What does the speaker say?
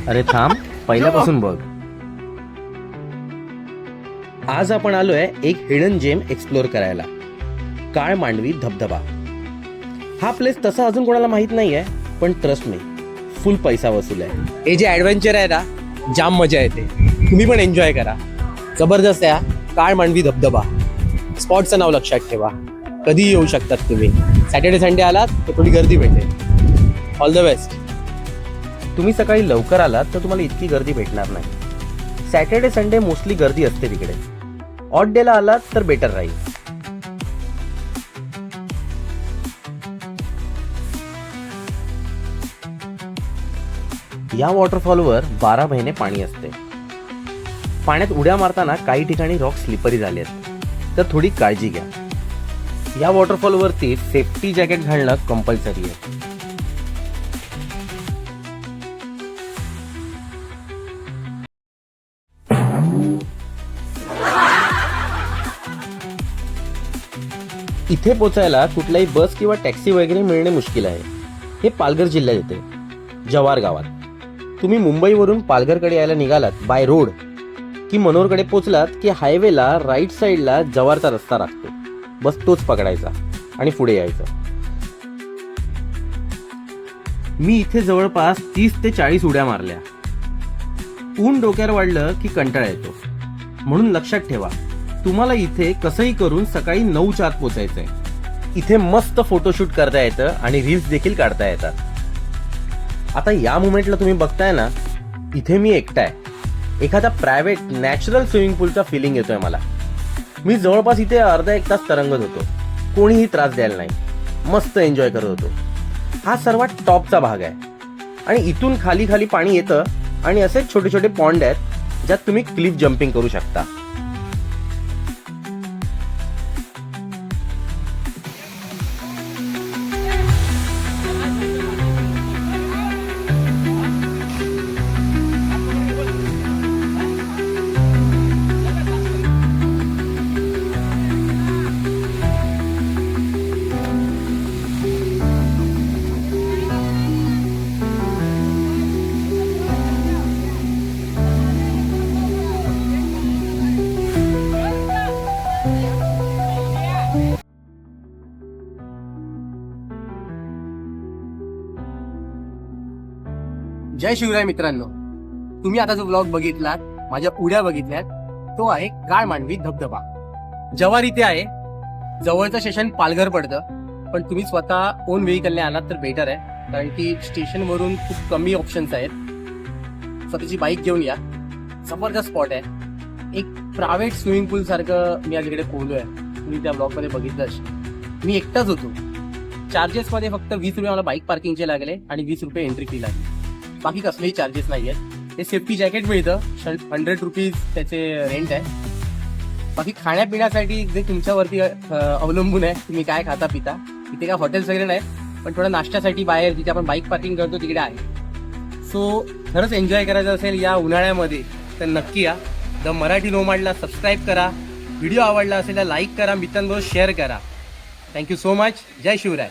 अरे थांब, पहिल्यापासून बघ. आज आपण आलोय एक हिडन जेम एक्सप्लोर करायला, काळ मांडवी धबधबा. हा प्लेस तसा अजून कोणाला माहित नाहीये, पण ट्रस्ट मी, फुल पैसा वसूल आहे. हे जे ॲडव्हेंचर आहे ना, जाम मजा येते. तुम्ही पण एन्जॉय करा. जबरदस्त आहे काळ मांडवी धबधबा. स्पॉटचं नाव लक्षात ठेवा. कधीही येऊ शकतात तुम्ही. सॅटर्डे संडे आलात तर थोडी गर्दी भेटेल. All the best. तुम्ही सकाळी लवकर आलात तर तुम्हाला इतकी गर्दी भेटणार नाही. सॅटर्डे संडे मोस्टली गर्दी असते तिकडे. ऑड डेला आलात तर बेटर राहील. या वॉटरफॉलवर 12 महिने पाणी असते. पाण्यात उड्या मारताना काही ठिकाणी रॉक स्लिपरी झाले आहेत, तर थोडी काळजी घ्या. या वॉटरफॉलवरती सेफ्टी जॅकेट घालणं कंपल्सरी आहे. इथे पोचायला कुठलाही बस किंवा टॅक्सी वगैरे मिळणे मुश्किल आहे. हे पालघर जिल्ह्यात येते, जव्हार गावात. तुम्ही मुंबईवरून पालघरकडे यायला निघालात बाय रोड की मनोरकडे पोचलात की हायवेला राईट साईडला जव्हारचा रस्ता लागतो. बस तोच पकडायचा आणि पुढे यायचं. मी इथे जवळपास 30 ते 40 उड्या मारल्या. ऊन डोक्यावर वाढलं की कंटाळा येतो, म्हणून लक्षात ठेवा, तुम्हाला इथे कसंही करून सकाळी 9च्या आत पोचायचंय. इथे मस्त फोटोशूट करता येतं आणि रील्स देखील काढता येतात. आता या मुमेंटला तुम्ही बघताय ना, इथे मी एकटा आहे. एखादा प्रायव्हेट नॅचरल स्विमिंग पूलचा फिलिंग येतोय मला. मी जवळपास इथे अर्धा एक तास तरंगत होतो. कोणीही त्रास द्यायला नाही. मस्त एन्जॉय करत होतो. हा सर्वात टॉपचा भाग आहे आणि इथून खाली खाली पाणी येतं आणि असेच छोटे छोटे पॉन्ड आहेत ज्यात तुम्ही क्लिफ जम्पिंग करू शकता. जय शिवराय मित्रांनो. तुम्ही आता जो ब्लॉग बघितलात, माझ्या उड्या बघितल्यात, तो आहे काळ मांडवी धबधबा. जव्हार इथे आहे. जवळचं स्टेशन पालघर पडतं, पण तुम्ही स्वतः ओन व्हेकलने आलात तर बेटर आहे, कारण की स्टेशनवरून खूप कमी ऑप्शन्स आहेत. स्वतःची बाईक घेऊन या. जबरदस्त स्पॉट आहे. एक प्रायव्हेट स्विमिंग पूल सारखं मी आज इकडे पोहलोय. तुम्ही त्या ब्लॉगमध्ये बघितलं असेल. मी एकटाच होतो. चार्जेसमध्ये फक्त 20 रुपये मला बाईक पार्किंगचे लागले आणि 20 रुपये एंट्री फी लागली. बाकी कसलेही चार्जेस नाही आहेत. ते सेफ्टी जॅकेट मिळतं, 100 रुपीज त्याचे रेंट आहे. बाकी खाण्यापिण्यासाठी जे तुमच्यावरती अवलंबून आहे, तुम्ही काय खाता पिता. इथे काय हॉटेल्स वगैरे नाही, पण थोडं नाश्त्यासाठी बाहेर जिथे आपण बाईक पार्किंग करतो तिकडे आहे. सो खरंच एन्जॉय करायचं असेल या उन्हाळ्यामध्ये तर नक्की या. द मराठी नोमॅडला सबस्क्राईब करा. व्हिडिओ आवडला असेल तर लाईक करा, मित्रांबरोबर शेअर करा. Thank you so much. जय शिवराय.